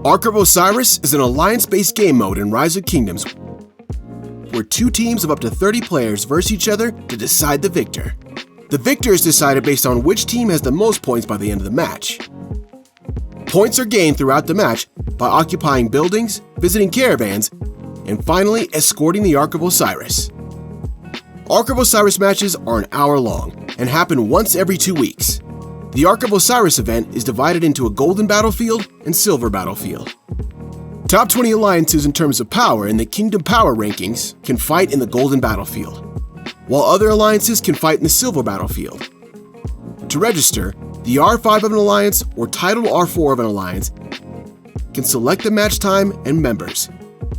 Ark of Osiris is an alliance-based game mode in Rise of Kingdoms where two teams of up to 30 players verse each other to decide the victor. The victor is decided based on which team has the most points by the end of the match. Points are gained throughout the match by occupying buildings, visiting caravans, and finally escorting the Ark of Osiris. Ark of Osiris matches are an hour long and happen once every 2 weeks. The Ark of Osiris event is divided into a golden battlefield and silver battlefield. Top 20 alliances in terms of power in the Kingdom Power rankings can fight in the golden battlefield, while other alliances can fight in the silver battlefield. To register, the R5 of an alliance or title R4 of an alliance can select the match time and members.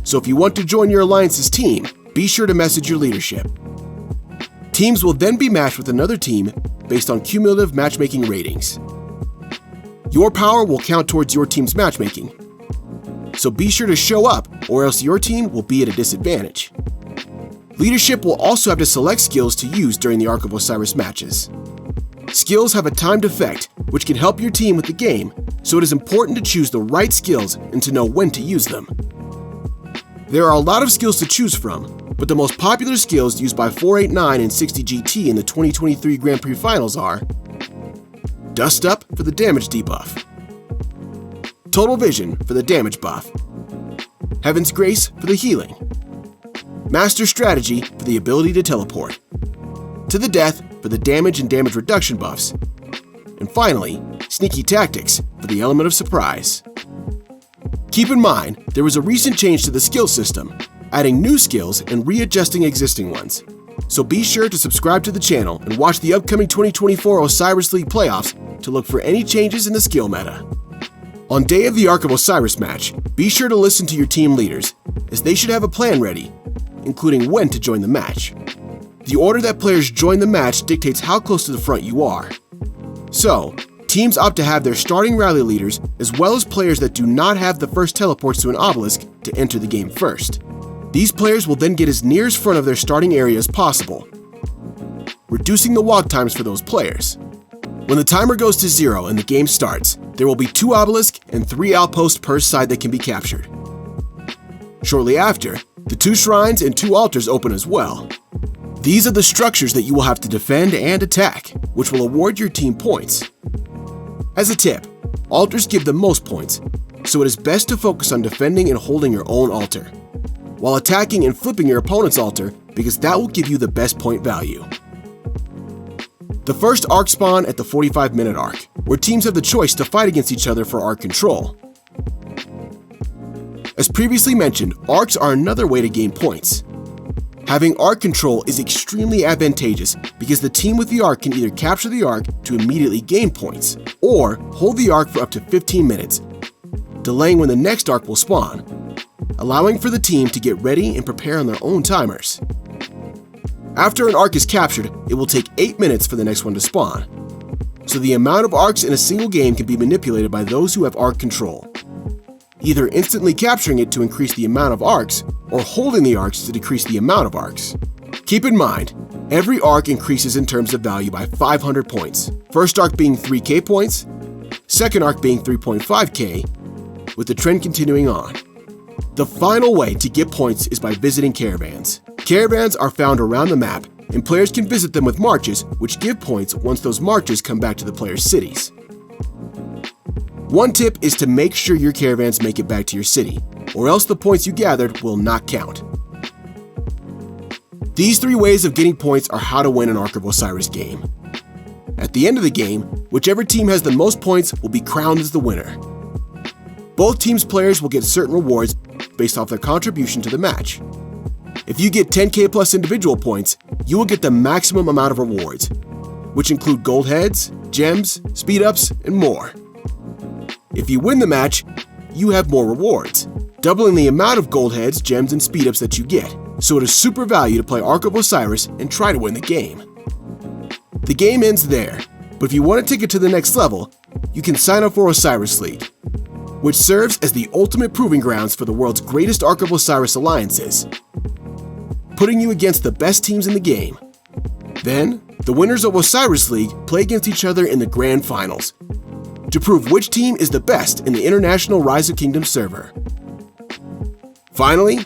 So if you want to join your alliance's team, be sure to message your leadership. Teams will then be matched with another team based on cumulative matchmaking ratings. Your power will count towards your team's matchmaking, so be sure to show up or else your team will be at a disadvantage. Leadership will also have to select skills to use during the Ark of Osiris matches. Skills have a timed effect which can help your team with the game, so it is important to choose the right skills and to know when to use them. There are a lot of skills to choose from, but the most popular skills used by 489 and 60GT in the 2023 Grand Prix Finals are Dust Up for the damage debuff, Total Vision for the damage buff, Heaven's Grace for the healing, Master Strategy for the ability to teleport, To the Death for the damage and damage reduction buffs, and finally, Sneaky Tactics for the element of surprise. Keep in mind, there was a recent change to the skill system, adding new skills and readjusting existing ones. So be sure to subscribe to the channel and watch the upcoming 2024 Osiris League playoffs to look for any changes in the skill meta. On day of the Ark of Osiris match, be sure to listen to your team leaders, as they should have a plan ready, including when to join the match. The order that players join the match dictates how close to the front you are. So, teams opt to have their starting rally leaders as well as players that do not have the first teleports to an obelisk to enter the game first. These players will then get as near as front of their starting area as possible, reducing the walk times for those players. When the timer goes to 0 and the game starts, there will be 2 obelisks and 3 outposts per side that can be captured. Shortly after, the 2 shrines and 2 altars open as well. These are the structures that you will have to defend and attack, which will award your team points. As a tip, altars give the most points, so it is best to focus on defending and holding your own altar, while attacking and flipping your opponent's altar because that will give you the best point value. The first Ark spawn at the 45-minute arc, where teams have the choice to fight against each other for Ark control. As previously mentioned, Arks are another way to gain points. Having Ark control is extremely advantageous because the team with the Ark can either capture the Ark to immediately gain points, or hold the Ark for up to 15 minutes, delaying when the next Ark will spawn, allowing for the team to get ready and prepare on their own timers. After an Ark is captured, it will take 8 minutes for the next one to spawn, so the amount of Arks in a single game can be manipulated by those who have Ark control, either instantly capturing it to increase the amount of Arks, or holding the Arks to decrease the amount of Arks. Keep in mind, every Ark increases in terms of value by 500 points, first Ark being 3k points, second Ark being 3.5k, with the trend continuing on. The final way to get points is by visiting caravans. Caravans are found around the map, and players can visit them with marches, which give points once those marches come back to the players' cities. One tip is to make sure your caravans make it back to your city, or else the points you gathered will not count. These 3 ways of getting points are how to win an Ark of Osiris game. At the end of the game, whichever team has the most points will be crowned as the winner. Both teams' players will get certain rewards based off their contribution to the match. If you get 10k plus individual points, you will get the maximum amount of rewards, which include gold heads, gems, speed ups, and more. If you win the match, you have more rewards, doubling the amount of gold heads, gems, and speed ups that you get, so it is super value to play Ark of Osiris and try to win the game. The game ends there, but if you want to take it to the next level, you can sign up for Osiris League, which serves as the ultimate proving grounds for the world's greatest Ark of Osiris alliances, putting you against the best teams in the game. Then, the winners of Osiris League play against each other in the Grand Finals, to prove which team is the best in the International Rise of Kingdoms server. Finally,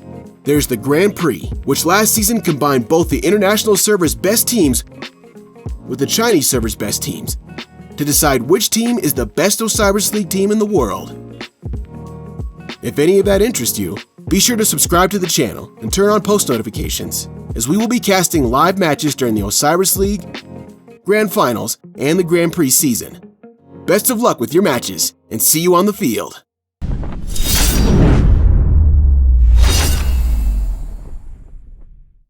there's the Grand Prix, which last season combined both the International server's best teams with the Chinese server's best teams to decide which team is the best Osiris League team in the world. If any of that interests you, be sure to subscribe to the channel and turn on post notifications, as we will be casting live matches during the Osiris League, Grand Finals, and the Grand Prix season. Best of luck with your matches, and see you on the field!